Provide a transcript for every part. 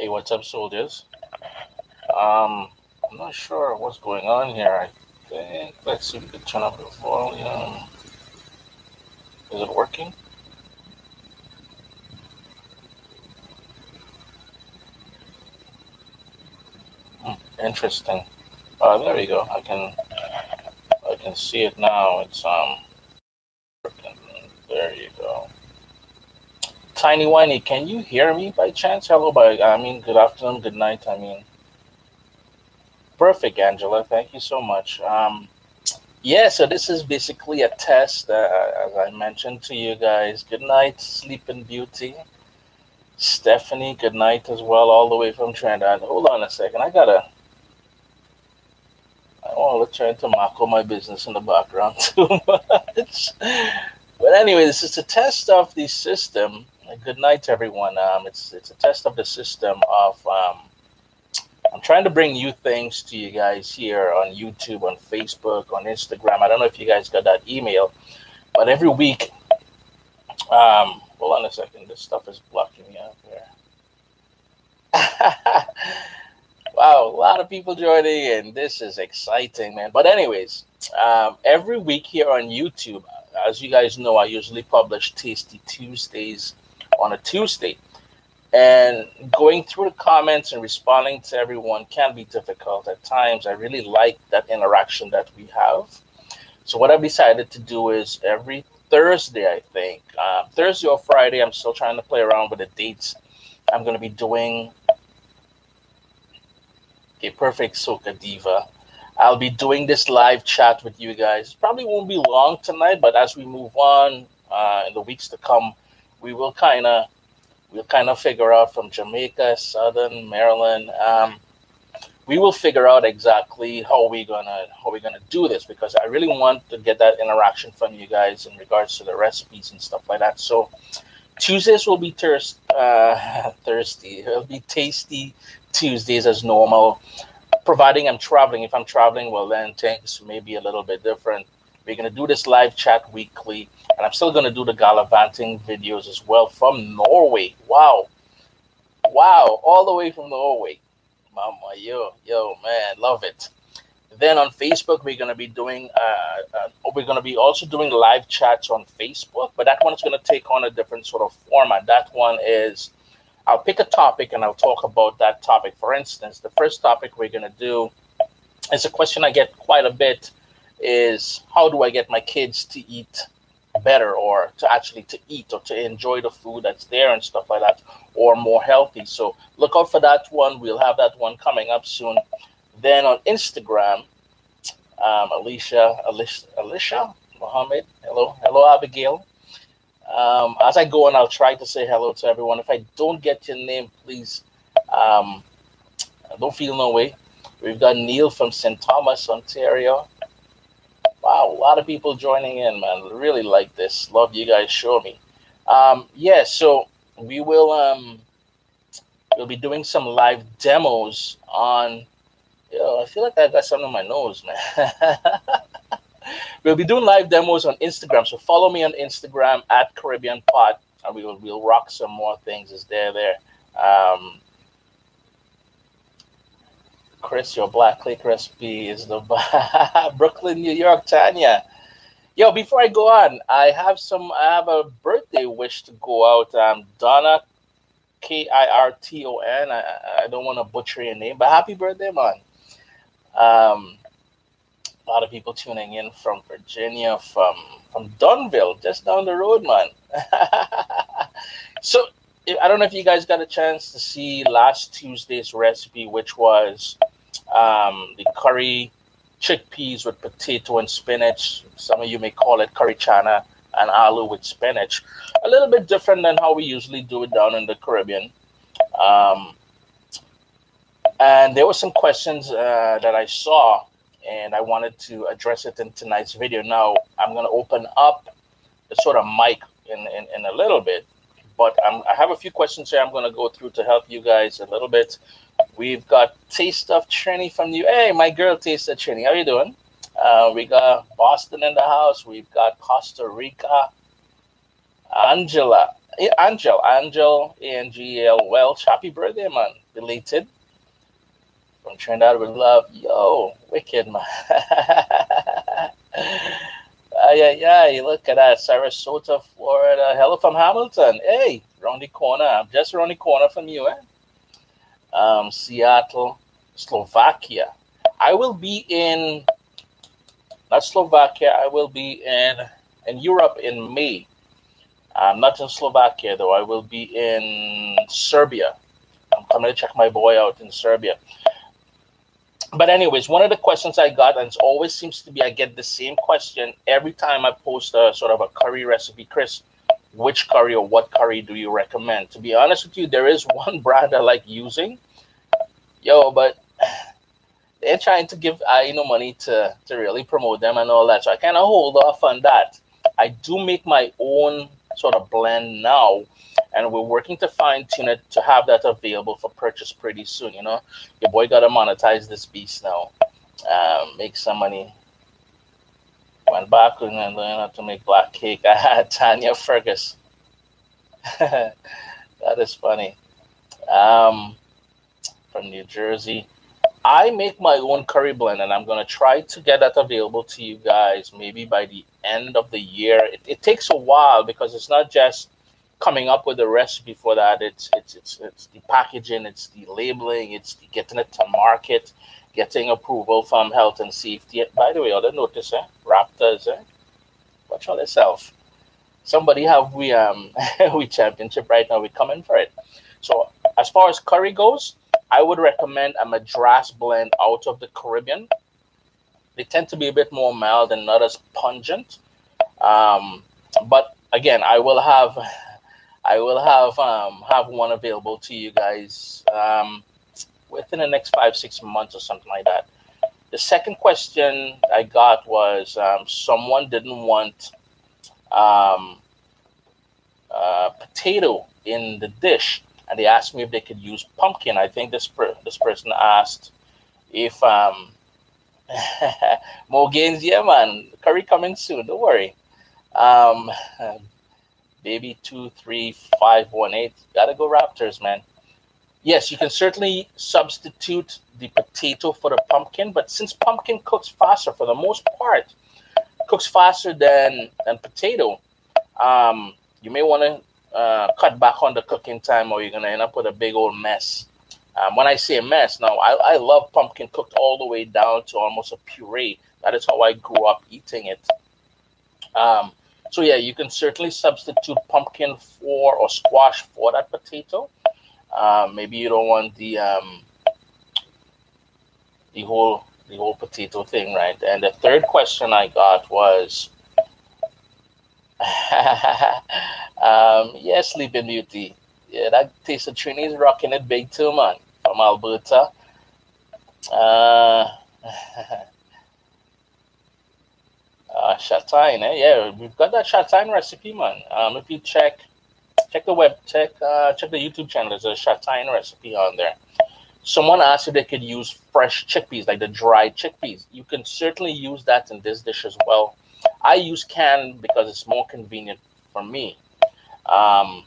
Hey, what's up, soldiers? I'm not sure what's going on here. I think, let's see if we can turn up the volume. Is it working? Interesting. There we go. I can see it now. It's working. There you go. Tiny Whiny, can you hear me by chance? Hello, good afternoon, good night. Perfect, Angela. Thank you so much. Yeah, so this is basically a test, as I mentioned to you guys. Good night, Sleeping Beauty. Stephanie, good night as well, all the way from Trinidad. Hold on a second. I want to try to mark my business in the background too much. But anyway, this is a test of the system. Good night, everyone. It's a test of the system of I'm trying to bring new things to you guys here on YouTube, on Facebook, on Instagram. I don't know if you guys got that email, but every week, hold on a second, this stuff is blocking me out here. Wow, a lot of people joining in. This is exciting, man. But anyways, every week here on YouTube, as you guys know, I usually publish Tasty Tuesdays on a Tuesday. And going through the comments and responding to everyone can be difficult at times. I really like that interaction that we have. So what I've decided to do is every Thursday, I think, Thursday or Friday, I'm still trying to play around with the dates. I'm going to be doing a perfect Soca Diva. I'll be doing this live chat with you guys. Probably won't be long tonight, but as we move on in the weeks to come, we will we'll kind of figure out from Jamaica, Southern Maryland. We will figure out exactly how we're gonna do this because I really want to get that interaction from you guys in regards to the recipes and stuff like that. So Tuesdays will be thirsty. It'll be tasty Tuesdays as normal, providing I'm traveling. If I'm traveling, well, then things may be a little bit different. We're going to do this live chat weekly, and I'm still going to do the gallivanting videos as well from Norway. Wow. Wow. All the way from Norway. Mama, yo, man, love it. Then on Facebook, we're going to be also doing live chats on Facebook, but that one is going to take on a different sort of format. That one is I'll pick a topic and I'll talk about that topic. For instance, the first topic we're going to do is a question I get quite a bit is how do I get my kids to eat better or to actually to eat or to enjoy the food that's there and stuff like that or more healthy. So look out for that one. We'll have that one coming up soon. Then on Instagram, Alicia Mohammed, hello Abigail. As I go on, I'll try to say hello to everyone. If I don't get your name, please um, don't feel no way. We've got Neil from St. Thomas, Ontario. Wow, a lot of people joining in, man. Really like this. Love you guys show me. Yeah, so we will we'll be doing some live demos on. Yo, I feel like I got something on my nose, man. We'll be doing live demos on Instagram, so follow me on Instagram at Caribbean Pot, and we'll rock some more things. Is there? Um, Chris, your black click recipe is the Brooklyn, New York, Tanya. Yo, before I go on, I have a birthday wish to go out. Donna Kirton. I don't want to butcher your name, but happy birthday, man. Um, a lot of people tuning in from Virginia, from Dunville, just down the road, man. So I don't know if you guys got a chance to see last Tuesday's recipe, which was the curry chickpeas with potato and spinach. Some of you may call it curry chana and aloo with spinach. A little bit different than how we usually do it down in the Caribbean. Um, and there were some questions that I saw, and I wanted to address it in tonight's video. Now, I'm going to open up the sort of mic in a little bit, but I have a few questions here I'm going to go through to help you guys a little bit. We've got Taste of Trini from you. Hey, my girl, Taste of Trini. How you doing? We got Boston in the house. We've got Costa Rica. Angel, Angel, Angel, Welch. Happy birthday, man. belated. From Trinidad with love. Yo, wicked, man. Yeah, look at that. Sarasota, Florida. Hello from Hamilton. Hey, around the corner. I'm just around the corner from you, eh? Seattle, Slovakia. I will be in, not Slovakia, I will be in Europe in May. I'm not in Slovakia, though. I will be in Serbia. I'm coming to check my boy out in Serbia. But anyways, one of the questions I got, and it always seems to be I get the same question every time I post a sort of a curry recipe. Chris, which curry or what curry do you recommend? To be honest with you, there is one brand I like using. But they're trying to give money to really promote them and all that. So I kind of hold off on that. I do make my own sort of blend now, and we're working to fine tune it to have that available for purchase pretty soon. Your boy got to monetize this beast now, make some money. Went back and learned how to make black cake. I had Tanya Fergus. That is funny. From New Jersey. I make my own curry blend, and I'm going to try to get that available to you guys maybe by the end of the year. It takes a while because it's not just coming up with a recipe for that. It's the packaging, it's the labeling, it's the getting it to market, getting approval from health and safety. By the way, other notice, Raptors, watch out yourself. Somebody have we championship right now. We're coming for it. So as far as curry goes, I would recommend a Madras blend out of the Caribbean. They tend to be a bit more mild and not as pungent. But again, I will have one available to you guys within the next 5-6 months or something like that. The second question I got was someone didn't want potato in the dish, and they asked me if they could use pumpkin. I think this person asked if more gains. Yeah, man, curry coming soon. Don't worry. Baby 23518. Gotta go Raptors, man. Yes, you can certainly substitute the potato for the pumpkin, but since pumpkin cooks faster for the most part, cooks faster than potato, you may want to cut back on the cooking time, or you're going to end up with a big old mess. When I say mess, now I love pumpkin cooked all the way down to almost a puree. That is how I grew up eating it. So yeah, you can certainly substitute pumpkin for or squash for that potato. Maybe you don't want the whole potato thing, right? And the third question I got was, yeah, Sleeping Beauty. Yeah, that taste of Trini is rocking it big too, man. From Alberta. Chatine, yeah, we've got that Chatine recipe, man. If you check the the YouTube channel, there's a Chatine recipe on there. Someone asked if they could use fresh chickpeas, like the dried chickpeas. You can certainly use that in this dish as well. I use canned because it's more convenient for me. And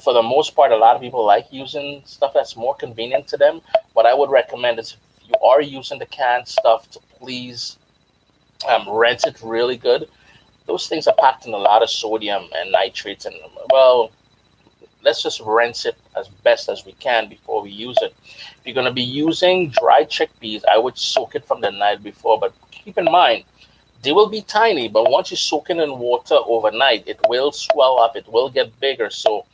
for the most part, a lot of people like using stuff that's more convenient to them. What I would recommend is if you are using the canned stuff, to please rinse it really good. Those things are packed in a lot of sodium and nitrates, and well, let's just rinse it as best as we can before we use it. If you're going to be using dried chickpeas, I would soak it from the night before, but keep in mind, they will be tiny, but once you soak it in water overnight, it will swell up, it will get bigger, so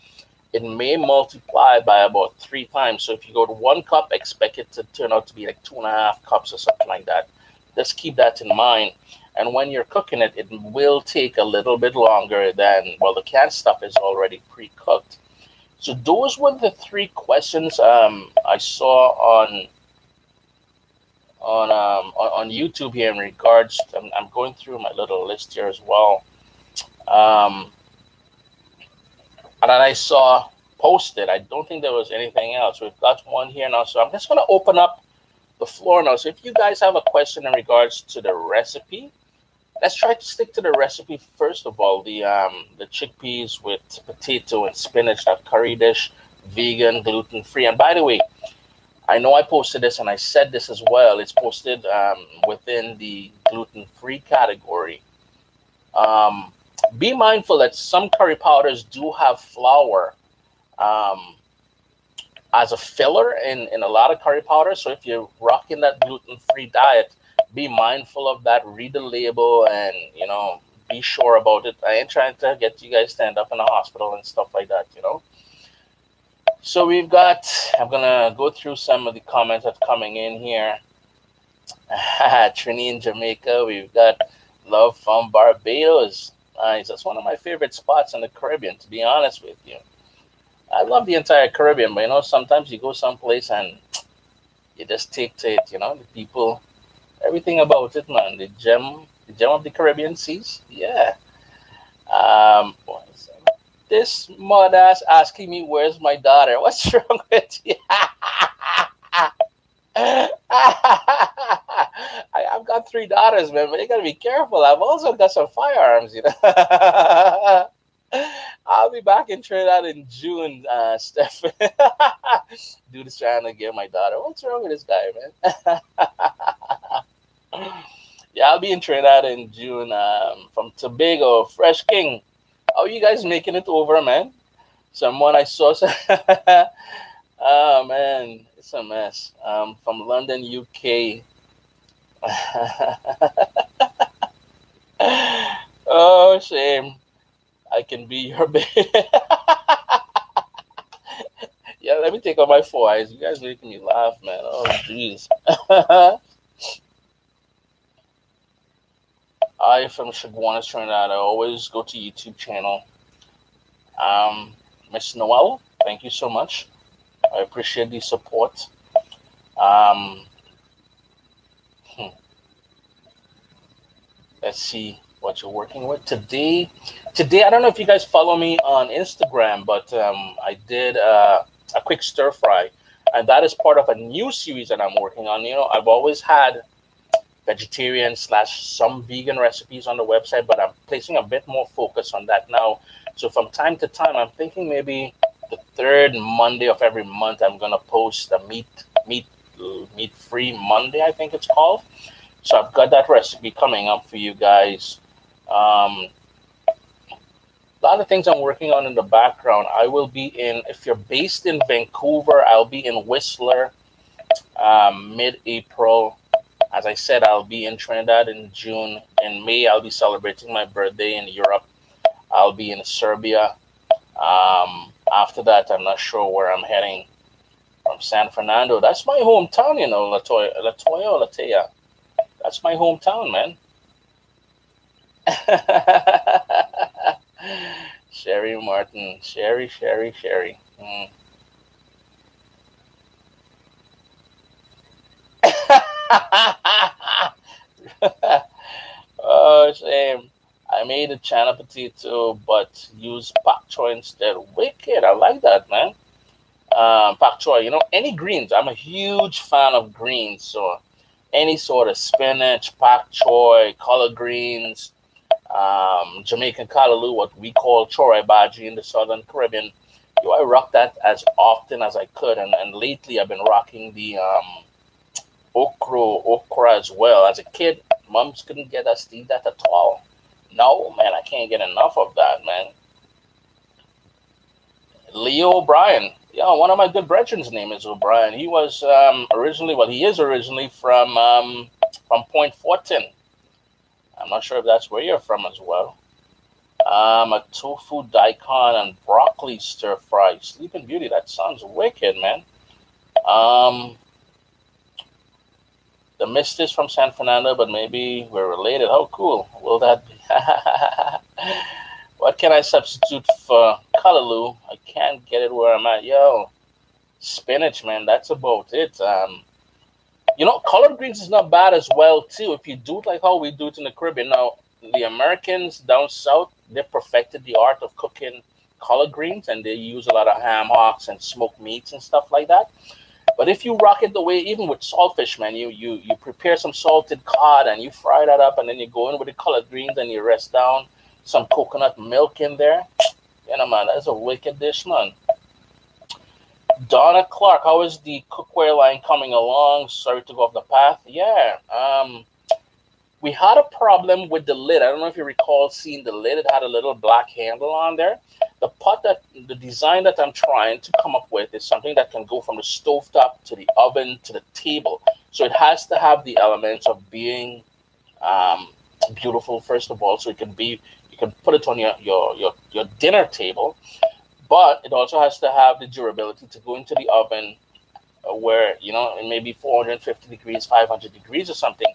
it may multiply by about 3 times. So if you go to 1 cup, expect it to turn out to be like 2.5 cups or something like that. Just keep that in mind. And when you're cooking it, it will take a little bit longer than, well, the canned stuff is already pre-cooked. So those were the 3 questions I saw on YouTube here in regards to, I'm going through my little list here as well. And then I saw posted. I don't think there was anything else. We've got one here now. So I'm just going to open up the floor now. So if you guys have a question in regards to the recipe, let's try to stick to the recipe first of all. The chickpeas with potato and spinach, that curry dish. vegan, gluten-free. And by the way, I know I posted this and I said this as well. It's posted within the gluten-free category. Um, be mindful that some curry powders do have flour um, as a filler in a lot of curry powders. So if you're rocking that gluten-free diet, be mindful of that. Read the label and, be sure about it. I ain't trying to get you guys to end up in a hospital and stuff like that. So I'm gonna go through some of the comments that's coming in here. Trini in Jamaica. We've got love from Barbados. Nice. That's one of my favorite spots in the Caribbean, to be honest with you. I love the entire Caribbean, but sometimes you go someplace and you just take to it, the people, everything about it, man. The gem of the Caribbean seas. Yeah. What is that? This mother's asking me where's my daughter. What's wrong with you? I've got 3 daughters, man, but you gotta be careful. I've also got some firearms. I'll be back in Trinidad in June, Steph. Dude is trying to get my daughter. What's wrong with this guy, man? Yeah, I'll be in Trinidad in June from Tobago. Fresh King. How are you guys making it over, man? Someone I saw. Oh, man. It's a mess. From London, UK. Oh, shame. I can be your baby. Yeah, let me take off my 4 eyes. You guys making me laugh, man. Oh, jeez. I from Chaguanas, Trinidad. I always go to YouTube channel. Miss Noel, thank you so much. I appreciate the support. Um, let's see what you're working with today. Today, I don't know if you guys follow me on Instagram, but I did a quick stir fry, and that is part of a new series that I'm working on. I've always had vegetarian / some vegan recipes on the website, but I'm placing a bit more focus on that now. So from time to time, I'm thinking maybe the third Monday of every month, I'm gonna post a meat-free Monday, I think it's called. So I've got that recipe coming up for you guys. A lot of things I'm working on in the background. I will be if you're based in Vancouver, I'll be in Whistler mid-April. As I said, I'll be in Trinidad in June. In May, I'll be celebrating my birthday in Europe. I'll be in Serbia. After that, I'm not sure where I'm heading. From San Fernando. That's my hometown, Latoya or Latea. That's my hometown, man. Sherry Martin. Sherry. Oh, shame. I made a chana potato, but used pak choy instead. Wicked. I like that, man. Pak choy, any greens. I'm a huge fan of greens. So any sort of spinach, pak choy, collard greens, Jamaican callaloo, what we call chorai baji in the Southern Caribbean. I rock that as often as I could. And lately I've been rocking the okra as well. As a kid, moms couldn't get us to eat that at all. No, man, I can't get enough of that, man. Leo O'Brien. Yeah, one of my good brethren's name is O'Brien. He was he is originally from Point Fortin. I'm not sure if that's where you're from as well. A tofu daikon and broccoli stir fry. Sleeping Beauty, that sounds wicked, man. The mist is from San Fernando, but maybe we're related. How cool will that be? What can I substitute for callaloo? I can't get it where I'm at. Yo, spinach, man. That's about it. Collard greens is not bad as well, too. If you do it like how we do it in the Caribbean. Now, the Americans down south, they perfected the art of cooking collard greens, and they use a lot of ham hocks and smoked meats and stuff like that. But if you rock it the way, even with saltfish, man, you prepare some salted cod and you fry that up, and then you go in with the collard greens and you rest down some coconut milk in there. Man, that's a wicked dish, man. Donna Clark, how is the cookware line coming along? Sorry to go off the path. Yeah, we had a problem with the lid. I don't know if you recall seeing the lid. It had a little black handle on there. The design that I'm trying to come up with is something that can go from the stovetop to the oven to the table. So it has to have the elements of being um, beautiful, first of all, so you can put it on your dinner table, but it also has to have the durability to go into the oven where, it may be 450 degrees, 500 degrees or something.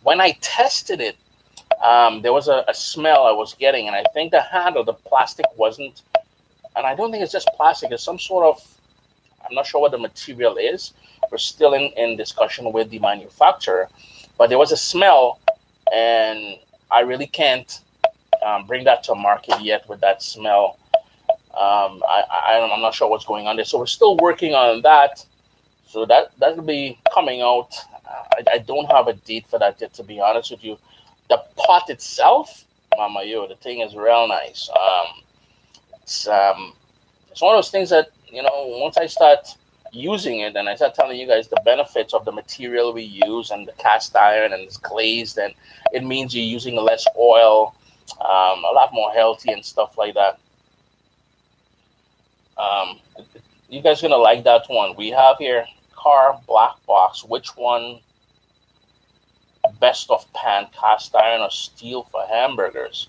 When I tested it, there was a smell I was getting, and I think the handle, the plastic wasn't, and I don't think it's just plastic, it's some sort of, I'm not sure what the material is. We're still in discussion with the manufacturer, but there was a smell, and I really can't bring that to market yet with that smell. I'm not sure what's going on there. So we're still working on that. So that'll be coming out. I don't have a date for that yet, to be honest with you. The pot itself, mama yo, the thing is real nice. It's it's one of those things that, once I start using it and I start telling you guys the benefits of the material we use and the cast iron and it's glazed, and it means you're using less oil, a lot more healthy and stuff like that. Um, you guys gonna like that one. We have here car black box. Which one best of pan, cast iron or steel for hamburgers?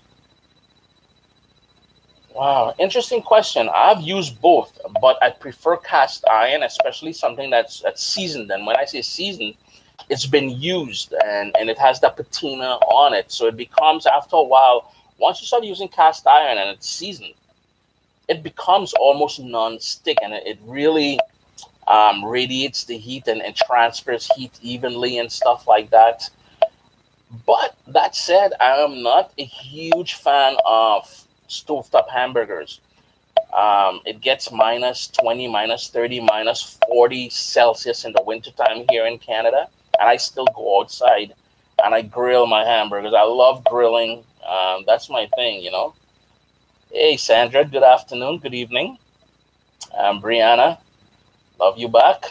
Wow, interesting question. I've used both, but I prefer cast iron, especially something that's seasoned. And when I say seasoned, it's been used and it has that patina on it. So it becomes, after a while, once you start using cast iron and it's seasoned, it becomes almost non-stick, and it really radiates the heat and transfers heat evenly and stuff like that. But that said, I am not a huge fan of stovetop hamburgers. It gets minus 20, minus 30, minus 40 Celsius in the wintertime here in Canada. And I still go outside and I grill my hamburgers. I love grilling. That's my thing. Hey, Sandra, good afternoon, good evening. Brianna, love you back.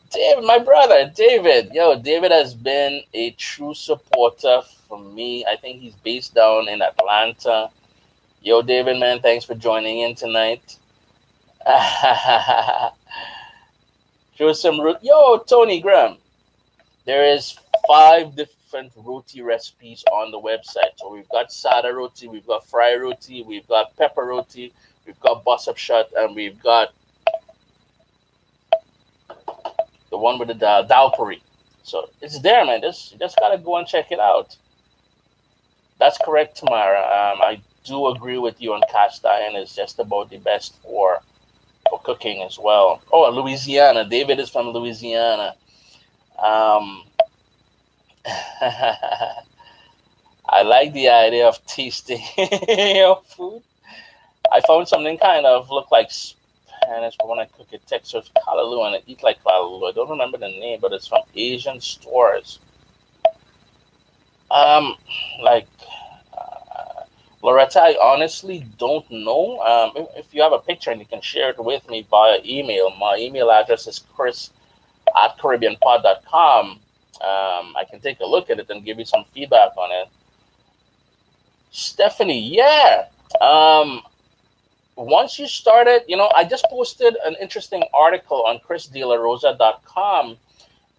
David, my brother, David. Yo, David has been a true supporter for me. I think he's based down in Atlanta. Yo, David, man, thanks for joining in tonight. Show some root. Yo, Tony Graham. There is 5 different roti recipes on the website. So we've got sada roti, we've got fry roti, we've got pepper roti, we've got bus up shot, and we've got the one with the dal puri. So it's there, man. You just gotta go and check it out. That's correct, Tamara. I do agree with you on cast iron is just about the best for cooking as well. Oh, Louisiana. David is from Louisiana. Um, I like the idea of tasting your food. I found something kind of look like Spanish, but when I cook it, textures callaloo, and I eat like callaloo. I don't remember the name, but it's from Asian stores. Um, like Loretta, I honestly don't know. If you have a picture and you can share it with me via email, my email address is chris@caribbeanpod.com. I can take a look at it and give you some feedback on it. Stephanie, yeah. Once you start it, I just posted an interesting article on chrisdelarosa.com.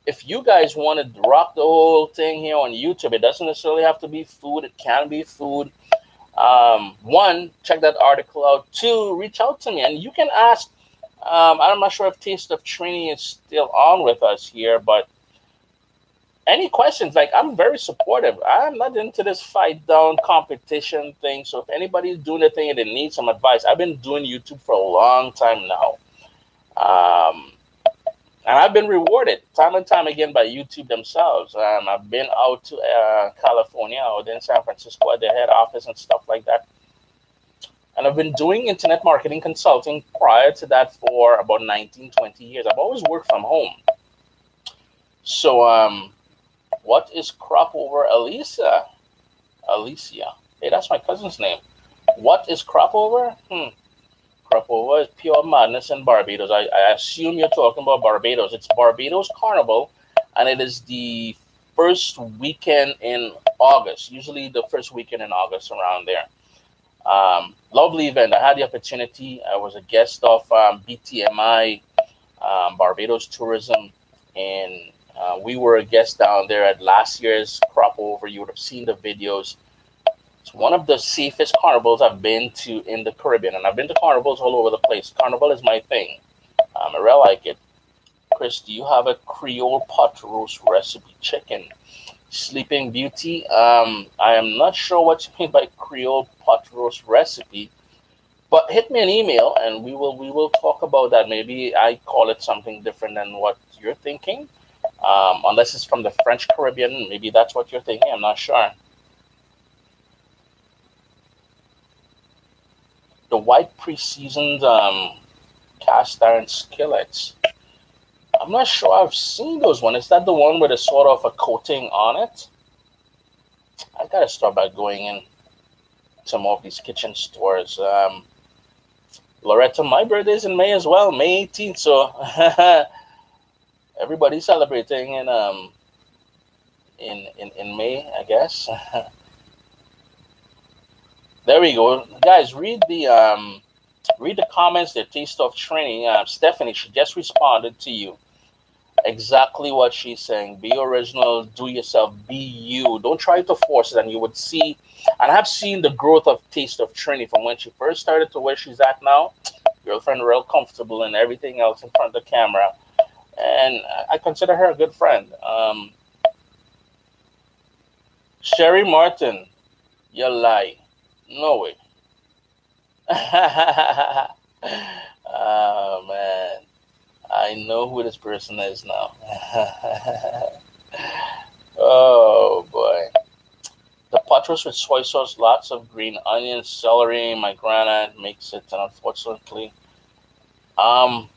If you guys want to rock the whole thing here on YouTube, it doesn't necessarily have to be food. It can be food. One, check that article out. Two, reach out to me, and you can ask. I'm not sure if Taste of Trini is still on with us here, but any questions? Like, I'm very supportive. I'm not into this fight down competition thing. So if anybody's doing a thing and they need some advice, I've been doing YouTube for a long time now. And I've been rewarded time and time again by YouTube themselves. I've been out to California, out in San Francisco at their head office and stuff like that. And I've been doing internet marketing consulting prior to that for about 19, 20 years. I've always worked from home. So what is crop over Alicia? Alicia. Hey, that's my cousin's name. What is crop over? Crop over is pure madness in Barbados. I assume you're talking about Barbados. It's Barbados Carnival, and it is the first weekend in August, usually the first weekend in August around there. Lovely event. I had the opportunity. I was a guest of BTMI, Barbados Tourism, and we were a guest down there at last year's crop over. You would have seen the videos. It's one of the safest carnivals I've been to in the Caribbean, and I've been to carnivals all over the place. Carnival is my thing. I really like it. Chris, do you have a Creole pot roast recipe? Chicken. Sleeping Beauty. I am not sure what you mean by Creole pot roast recipe, but hit me an email and we will talk about that. Maybe I call it something different than what you're thinking. Unless it's from the French Caribbean, maybe that's what you're thinking. I'm not sure. The white pre-seasoned cast iron skillets. I'm not sure I've seen those one. Is that the one with a sort of a coating on it? I gotta start by going in to more of these kitchen stores. Loretta, my birthday's in May as well, May 18th. So everybody's celebrating in May, I guess. There we go, guys. Read the comments. The taste of training. Stephanie, she just responded to you. Exactly what she's saying. Be original, do yourself, be you. Don't try to force it, and you would see. And I've seen the growth of Taste of Trini from when she first started to where she's at now. Girlfriend, real comfortable and everything else in front of the camera, and I consider her a good friend. Sherry Martin, you lie. No way. Oh man. I know who this person is now. Oh boy. The pot roast with soy sauce, lots of green onions, celery. My granite makes it, and unfortunately, um,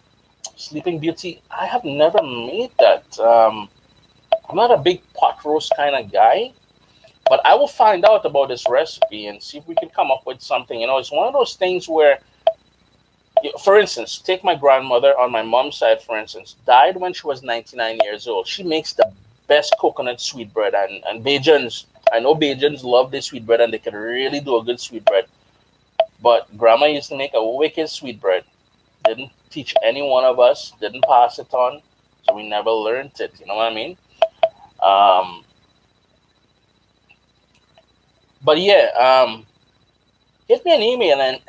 Sleeping Beauty. I have never made that. I'm not a big pot roast kind of guy, but I will find out about this recipe and see if we can come up with something. It's one of those things where, for instance, take my grandmother on my mom's side, for instance, died when she was 99 years old. She makes the best coconut sweetbread, and Bajans, I know Bajans love their sweetbread and they can really do a good sweetbread. But grandma used to make a wicked sweetbread. Didn't teach any one of us, didn't pass it on, so we never learned it. You know what I mean? Um, but yeah, hit me an email and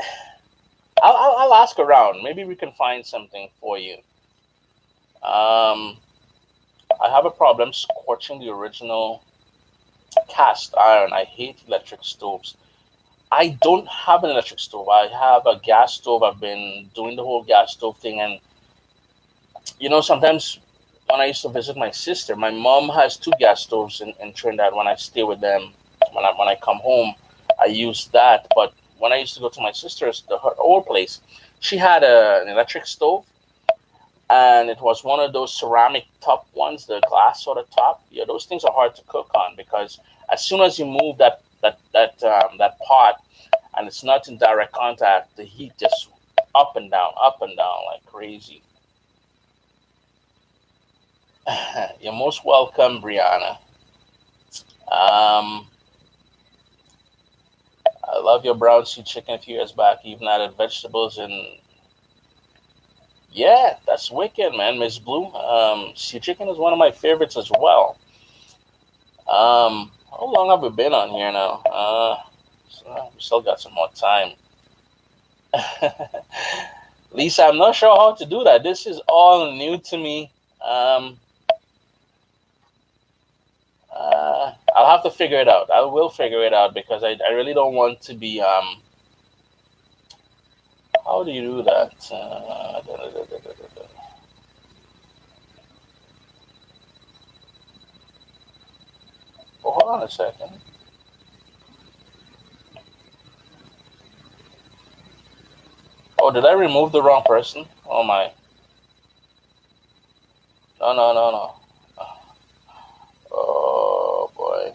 I'll ask around. Maybe we can find something for you. I have a problem scorching the original cast iron. I hate electric stoves. I don't have an electric stove. I have a gas stove. I've been doing the whole gas stove thing, and sometimes when I used to visit my sister, my mom has two gas stoves in Trinidad. When I stay with them, when I come home, I use that. But when I used to go to my sister's, her old place, she had an electric stove, and it was one of those ceramic top ones, the glass sort of top. Yeah, those things are hard to cook on because as soon as you move that pot, and it's not in direct contact, the heat just up and down like crazy. You're most welcome, Brianna. Um, I love your brown sea chicken a few years back. Even added vegetables and yeah, that's wicked, man. Miss Blue. Sea chicken is one of my favorites as well. How long have we been on here now? So we still got some more time. Lisa, I'm not sure how to do that. This is all new to me. I'll have to figure it out. I will figure it out because I really don't want to be. How do you do that? Oh, hold on a second. Oh, did I remove the wrong person? Oh my. No, no, no, no. Oh boy.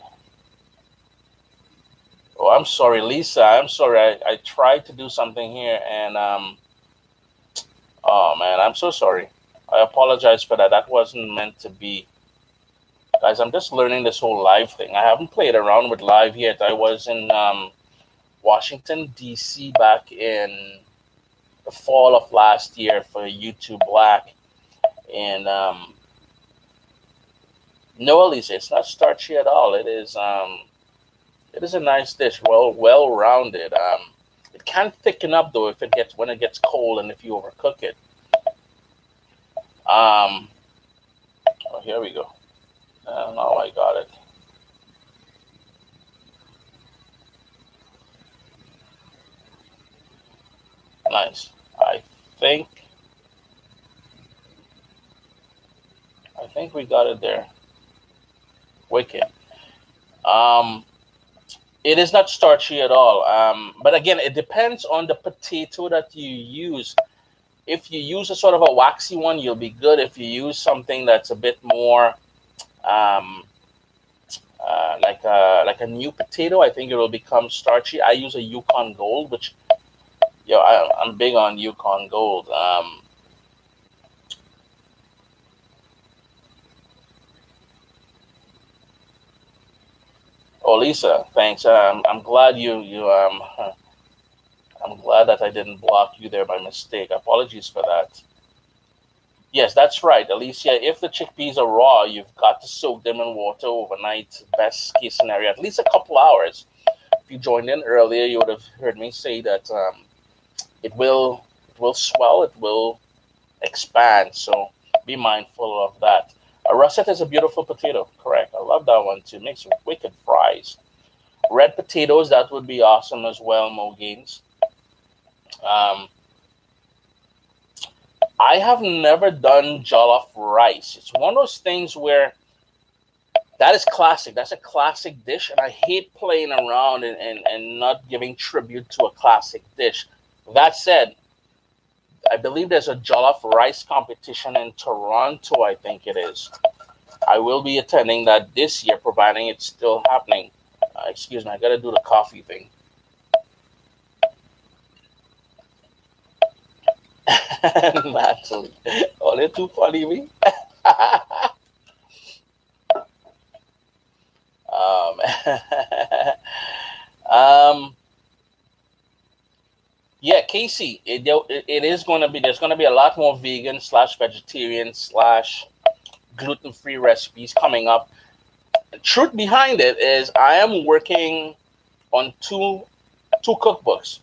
Oh, I'm sorry, Lisa. I'm sorry. I tried to do something here and Oh man, I'm so sorry. I apologize for that. That wasn't meant to be. Guys, I'm just learning this whole live thing. I haven't played around with live yet. I was in Washington, D.C. back in the fall of last year for YouTube Black. And no, Elisa, it's not starchy at all. It is a nice dish, well rounded. It can thicken up though if it gets when it gets cold and if you overcook it. Oh, here we go. Now I got it. Nice. Think I think we got it there. Wicked. Um, it is not starchy at all. But again, it depends on the potato that you use. If you use a sort of a waxy one, you'll be good. If you use something that's a bit more um, like a new potato, I think it will become starchy. I use a Yukon Gold, which I'm big on Yukon Gold. Oh, Lisa, thanks. I'm glad I'm glad that I didn't block you there by mistake. Apologies for that. Yes, that's right, Alicia. If the chickpeas are raw, you've got to soak them in water overnight. Best case scenario, at least a couple hours. If you joined in earlier, you would have heard me say that it will swell, it will expand. So be mindful of that. A russet is a beautiful potato, correct? I love that one too. Makes wicked fries. Red potatoes, that would be awesome as well, Mo Gaines. Um, I have never done jollof rice. It's one of those things where that is classic. That's a classic dish, and I hate playing around and not giving tribute to a classic dish. That said, I believe there's a jollof rice competition in Toronto, I think it is. I will be attending that this year, providing it's still happening. Excuse me, I gotta do the coffee thing. Natalie, oh, they're too funny, me. um, um, yeah, Casey, it is going to be, there's going to be a lot more vegan slash vegetarian slash gluten-free recipes coming up. The truth behind it is I am working on two cookbooks.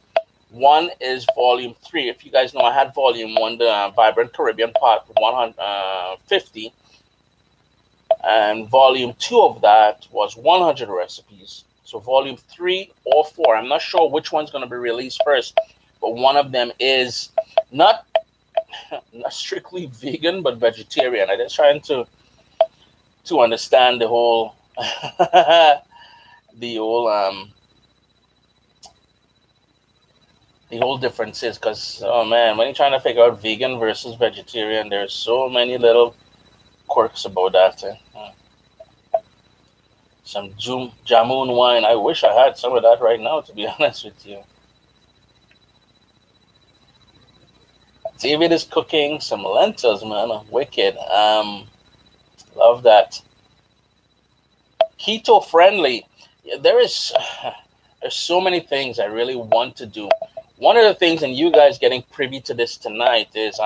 One is volume 3. If you guys know, I had volume 1, the Vibrant Caribbean Pot 150, and volume 2 of that was 100 recipes. So volume 3 or 4, I'm not sure which one's going to be released first, but one of them is not strictly vegan, but vegetarian. I'm just trying to understand the whole the whole the whole differences, because oh man, when you're trying to figure out vegan versus vegetarian, there's so many little quirks about that. Some jamun wine. I wish I had some of that right now, to be honest with you. David is cooking some lentils, man. Wicked. Love that. Keto friendly. Yeah, there's so many things I really want to do. One of the things, and you guys getting privy to this tonight, is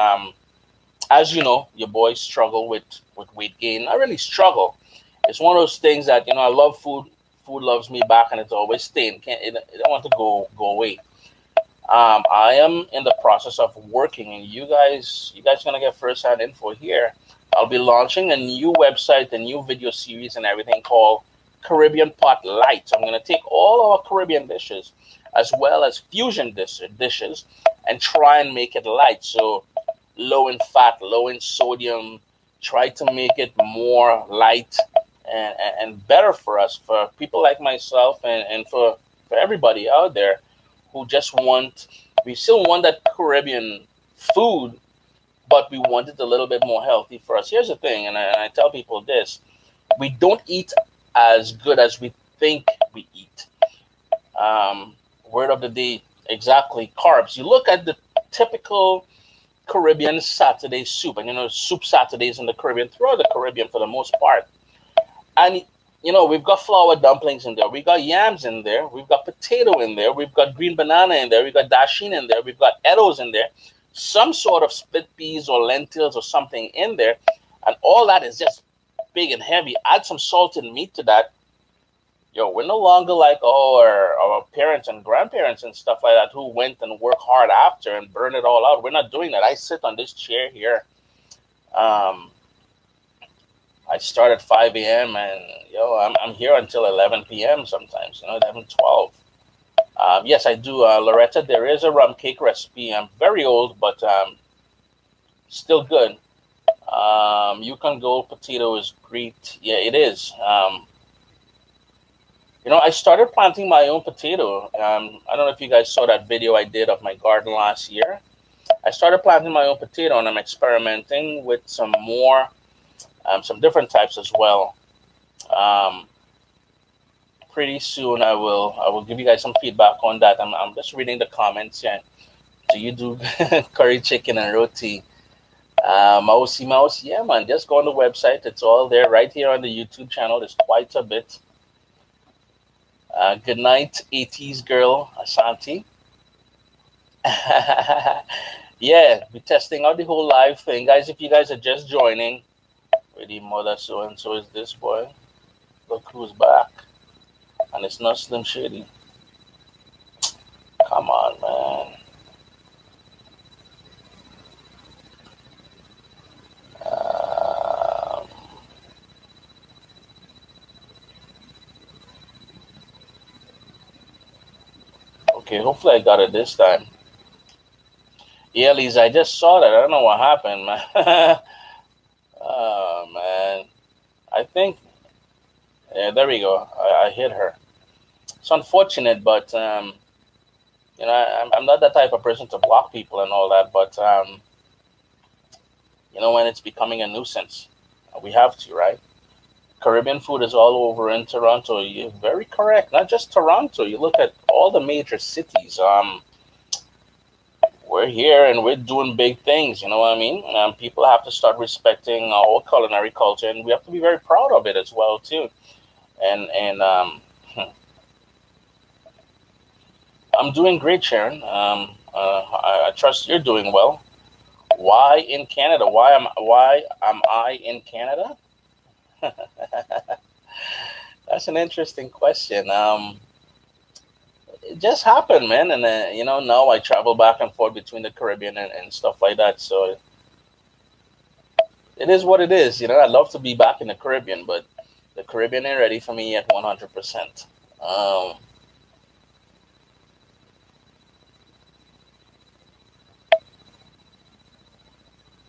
as you know, your boys struggle with weight gain. I really struggle. It's one of those things that I love food. Food loves me back, and it's always staying. It don't want to go away. I am in the process of working, and you guys gonna get first-hand info here. I'll be launching a new website, a new video series, and everything called Caribbean Pot Light. So I'm gonna take all our Caribbean dishes, as well as fusion dishes, and try and make it light. So low in fat, low in sodium. Try to make it more light and better for us, for people like myself, and for everybody out there who just we still want that Caribbean food, but we want it a little bit more healthy for us. Here's the thing, and I tell people this: we don't eat as good as we think we eat. Word of the day, exactly, carbs. You look at the typical Caribbean Saturday soup. And, soup Saturdays in the Caribbean, throughout the Caribbean for the most part. And, we've got flour dumplings in there. We got yams in there. We've got potato in there. We've got green banana in there. We've got dasheen in there. We've got eddos in there. Some sort of split peas or lentils or something in there. And all that is just big and heavy. Add some salted meat to that. We're no longer like our parents and grandparents and stuff like that who went and worked hard after and burned it all out. We're not doing that. I sit on this chair here. I start at 5 a.m. and I'm here until 11 p.m. sometimes. 11, 12. Yes, I do. Loretta, there is a rum cake recipe. I'm very old, but still good. You can go. Potato is great. Yeah, it is. I started planting my own potato. I don't know if you guys saw that video I did of my garden last year. I started planting my own potato, and I'm experimenting with some more, some different types as well. Pretty soon I will give you guys some feedback on that. I'm just reading the comments here. Do you do curry chicken and roti? Mouse, yeah, man. Just go on the website. It's all there right here on the YouTube channel. There's quite a bit. Good night, 80s girl, Asante. Yeah, we're testing out the whole live thing. Guys, if you guys are just joining, really mother so-and-so is this boy. Look who's back. And it's not Slim Shady. Come on, man. Okay, hopefully I got it this time. Yeah, Lisa, I just saw that. I don't know what happened, man. Oh, man. I think, yeah, there we go. I hit her. It's unfortunate, but, I'm not that type of person to block people and all that, but, when it's becoming a nuisance, we have to, right? Caribbean food is all over in Toronto. You're very correct. Not just Toronto. You look at all the major cities. We're here and we're doing big things. You know what I mean? People have to start respecting our culinary culture, and we have to be very proud of it as well too. And I'm doing great, Sharon. I trust you're doing well. Why in Canada? Why am I in Canada? That's an interesting question. It just happened, man, and now I travel back and forth between the Caribbean and stuff like that. So it is what it is. I'd love to be back in the Caribbean, but the Caribbean ain't ready for me yet 100%.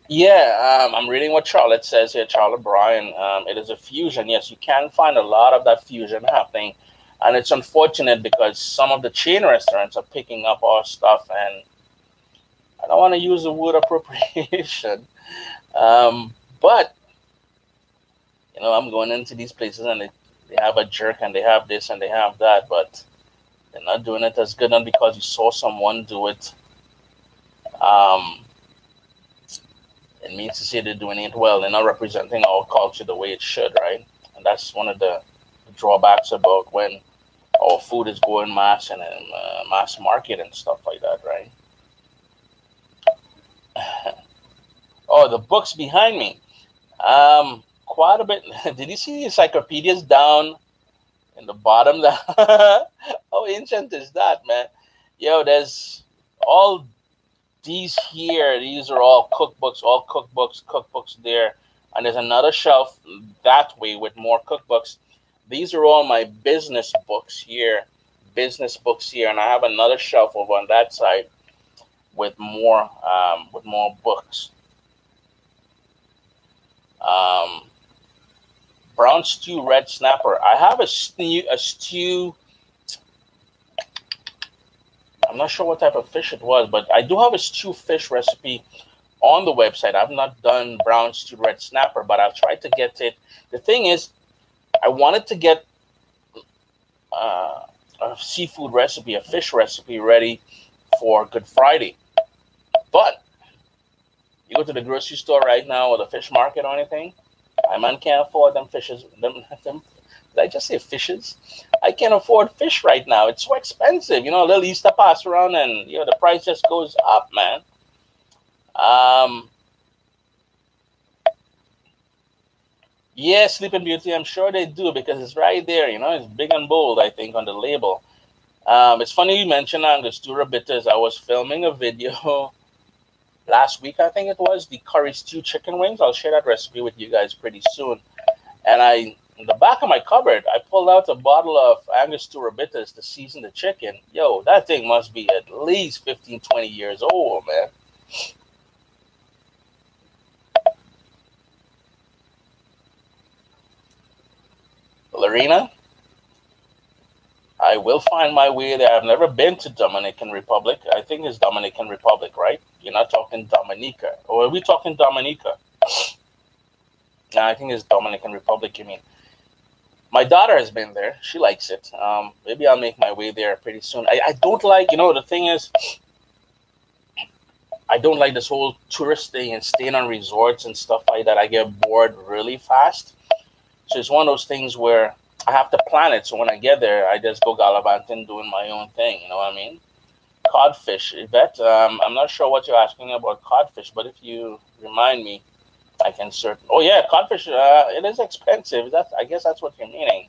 Yeah, I'm reading what Charlotte says here, Charlotte Bryan. It is a fusion. Yes, you can find a lot of that fusion happening. And it's unfortunate because some of the chain restaurants are picking up our stuff. And I don't want to use the word appropriation. But, I'm going into these places and they have a jerk and they have this and they have that. But they're not doing it as good. Not because you saw someone do it. It means to say they're doing it well. They're not representing our culture the way it should, right? And that's one of the drawbacks about when our food is going mass and mass market and stuff like that, right? Oh, the books behind me. Quite a bit. Did you see the encyclopedias down in the bottom there? How ancient is that, man? There's all these here. These are all cookbooks there. And there's another shelf that way with more cookbooks. These are all my business books here. And I have another shelf over on that side with more books. Brown stew, red snapper. I have a stew. I'm not sure what type of fish it was, but I do have a stew fish recipe on the website. I've not done brown stew red snapper, but I've tried to get it. The thing is, I wanted to get a seafood recipe, a fish recipe ready for Good Friday. But You go to the grocery store right now or the fish market or anything, my man can't afford them fishes. Them, did I just say fishes? I can't afford fish right now. It's so expensive. You know, a little Easter pass around and the price just goes up, man. Um, yeah, Sleeping Beauty, I'm sure they do because it's right there. You know, it's big and bold, I think, on the label. It's funny you mentioned Angostura bitters. I was filming a video last week, I think it was, the curry stew chicken wings. I'll share that recipe with you guys pretty soon. And in the back of my cupboard, I pulled out a bottle of Angostura bitters to season the chicken. Yo, that thing must be at least 15, 20 years old, man. Lorena, I will find my way there. I've never been to Dominican Republic. I think it's Dominican Republic, right? You're not talking Dominica. Or are we talking Dominica? No, I think it's Dominican Republic, you mean. My daughter has been there. She likes it. Maybe I'll make my way there pretty soon. I don't like, the thing is, I don't like this whole tourist thing and staying on resorts and stuff like that. I get bored really fast. So it's one of those things where I have to plan it. So when I get there, I just go gallivanting doing my own thing. You know what I mean? Codfish, Yvette. I'm not sure what you're asking about codfish, but if you remind me, I can certain. Oh yeah, codfish. It is expensive. I guess that's what you're meaning.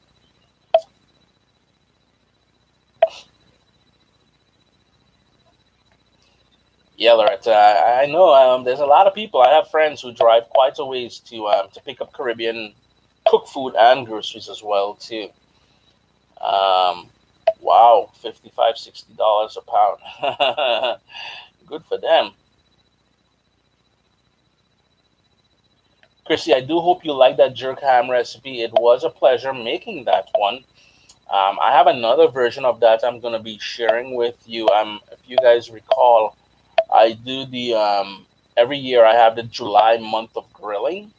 Yeah, Loretta. I know. There's a lot of people. I have friends who drive quite a ways to pick up Caribbean cooked food and groceries as well too. Um, wow, $55, $60 a pound. Good for them. Chrissy, I do hope you like that jerk ham recipe. It was a pleasure making that one. I have another version of that I'm going to be sharing with you. If you guys recall, I do every year I have the July month of grilling.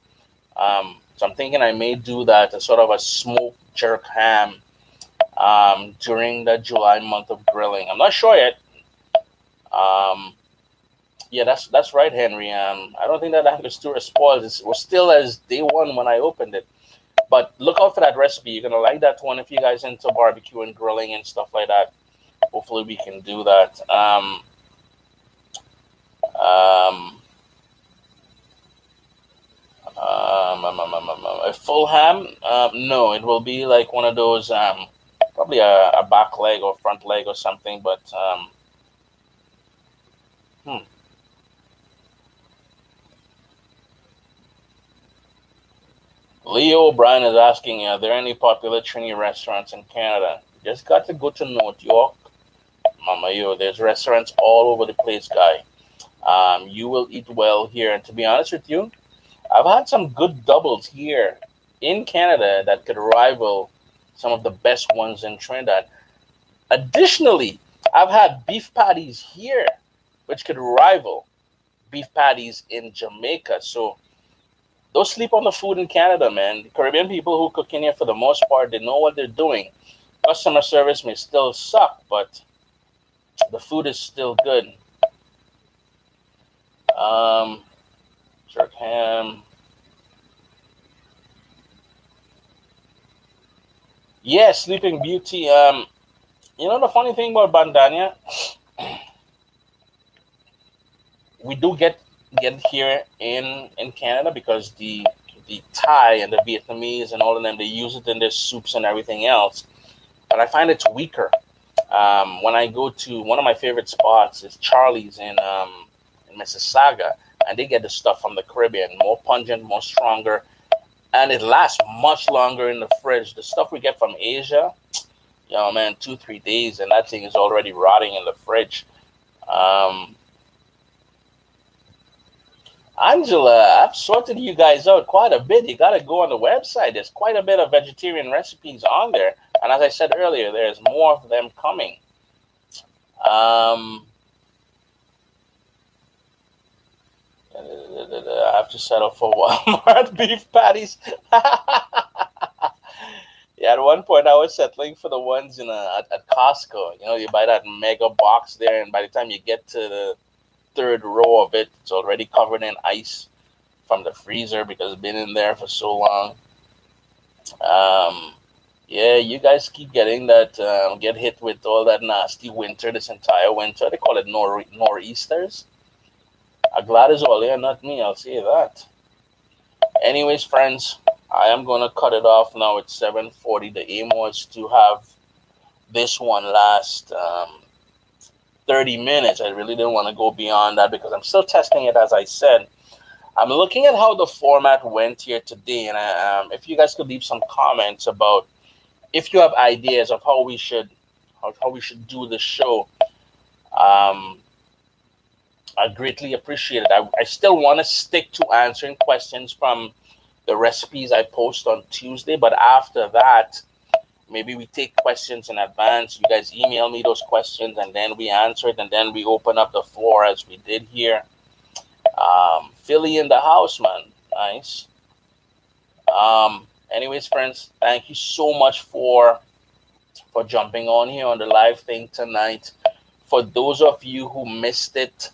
So I'm thinking I may do that as sort of a smoked jerk ham during the July month of grilling. I'm not sure yet. Um, yeah, that's right, Henry. I don't think that Angostura is spoiled. It was still as day one when I opened it. But look out for that recipe. You're gonna like that one if you guys into barbecue and grilling and stuff like that. Hopefully we can do that. Um, a full ham? No, it will be like one of those, probably a back leg or front leg or something. But hmm. Leo O'Brien is asking, are there any popular Trini restaurants in Canada? You just got to go to North York, Mama Yo. There's restaurants all over the place, guy. You will eat well here. And to be honest with you, I've had some good doubles here in Canada that could rival some of the best ones in Trinidad. Additionally, I've had beef patties here, which could rival beef patties in Jamaica. So don't sleep on the food in Canada, man. The Caribbean people who cook in here, for the most part, they know what they're doing. Customer service may still suck, but the food is still good. Jerk ham. Yeah, Sleeping Beauty. The funny thing about Bandania, we do get here in Canada because the Thai and the Vietnamese and all of them, they use it in their soups and everything else. But I find it's weaker. When I go to one of my favorite spots is Charlie's in Mississauga, and they get the stuff from the Caribbean, more pungent, more stronger, and it lasts much longer in the fridge. The stuff we get from Asia, man, 2-3 days, and that thing is already rotting in the fridge. Um, Angela, I've sorted you guys out quite a bit. You got to go on the website. There's quite a bit of vegetarian recipes on there. And as I said earlier, there's more of them coming. I have to settle for Walmart beef patties. Yeah, at one point I was settling for the ones at Costco. You buy that mega box there, and by the time you get to third row of it. It's already covered in ice from the freezer because it's been in there for so long. Yeah, you guys keep getting that, get hit with all that nasty winter this entire winter. They call it nor'easters. I'm glad it's all here, not me, I'll say that. Anyways, friends, I am going to cut it off now. It's 7:40. The aim was to have this one last 30 minutes. I really didn't want to go beyond that because I'm still testing it, as I said. I'm looking at how the format went here today, and if you guys could leave some comments about if you have ideas of how we should do the show, I greatly appreciate it. I still want to stick to answering questions from the recipes I post on Tuesday, but after that, maybe we take questions in advance. You guys email me those questions, and then we answer it, and then we open up the floor as we did here. Philly in the house, man. Nice. Anyways, friends, thank you so much for jumping on here on the live thing tonight. For those of you who missed it,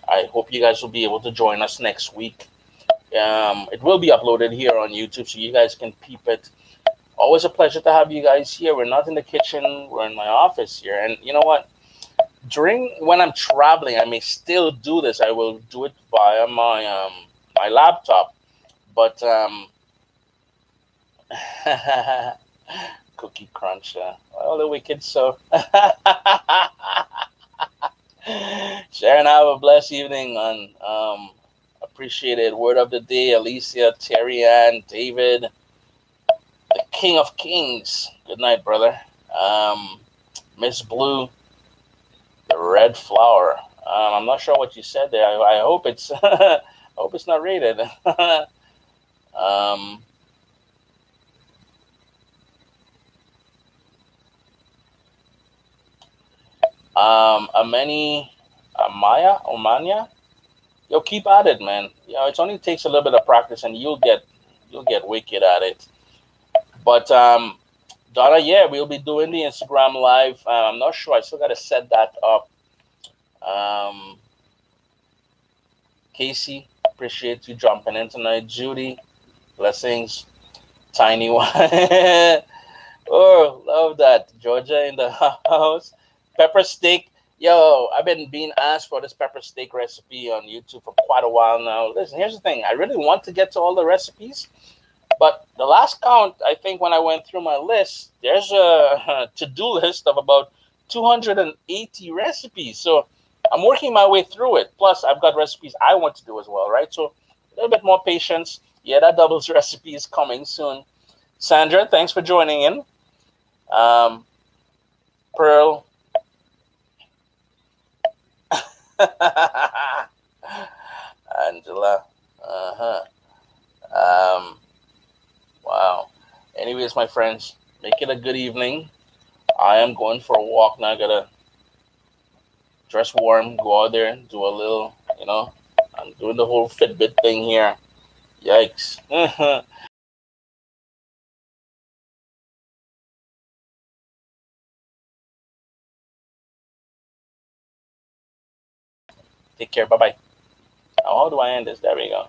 I hope you guys will be able to join us next week. It will be uploaded here on YouTube, so you guys can peep it. Always a pleasure to have you guys here. We're not in the kitchen, we're in my office here. And you know what? When I'm traveling, I may still do this. I will do it via my my laptop. But Cookie Cruncher. Well, the wicked so. Sharon, have a blessed evening on appreciate it. Word of the day, Alicia, Terry Ann, David, the King of Kings. Good night, brother. Miss Blue, the red flower. I'm not sure what you said there. I hope it's I hope it's not rated. Omania. Yo, keep at it, man. You know, it only takes a little bit of practice, and you'll get wicked at it. But Donna, yeah, we'll be doing the Instagram live. I'm not sure. I still got to set that up. Casey, appreciate you jumping in tonight. Judy, blessings. Tiny one. Oh, love that. Georgia in the house. Pepper steak. Yo, I've been being asked for this pepper steak recipe on YouTube for quite a while now. Listen, here's the thing. I really want to get to all the recipes, but the last count, I think when I went through my list, there's a to-do list of about 280 recipes. So I'm working my way through it. Plus, I've got recipes I want to do as well, right? So a little bit more patience. Yeah, that doubles recipe is coming soon. Sandra, thanks for joining in. Pearl. Angela. Wow. Anyways, my friends, make it a good evening. I am going for a walk now. I gotta dress warm, go out there, do a little, I'm doing the whole Fitbit thing here. Yikes. Take care. Bye-bye. Now, how do I end this? There we go.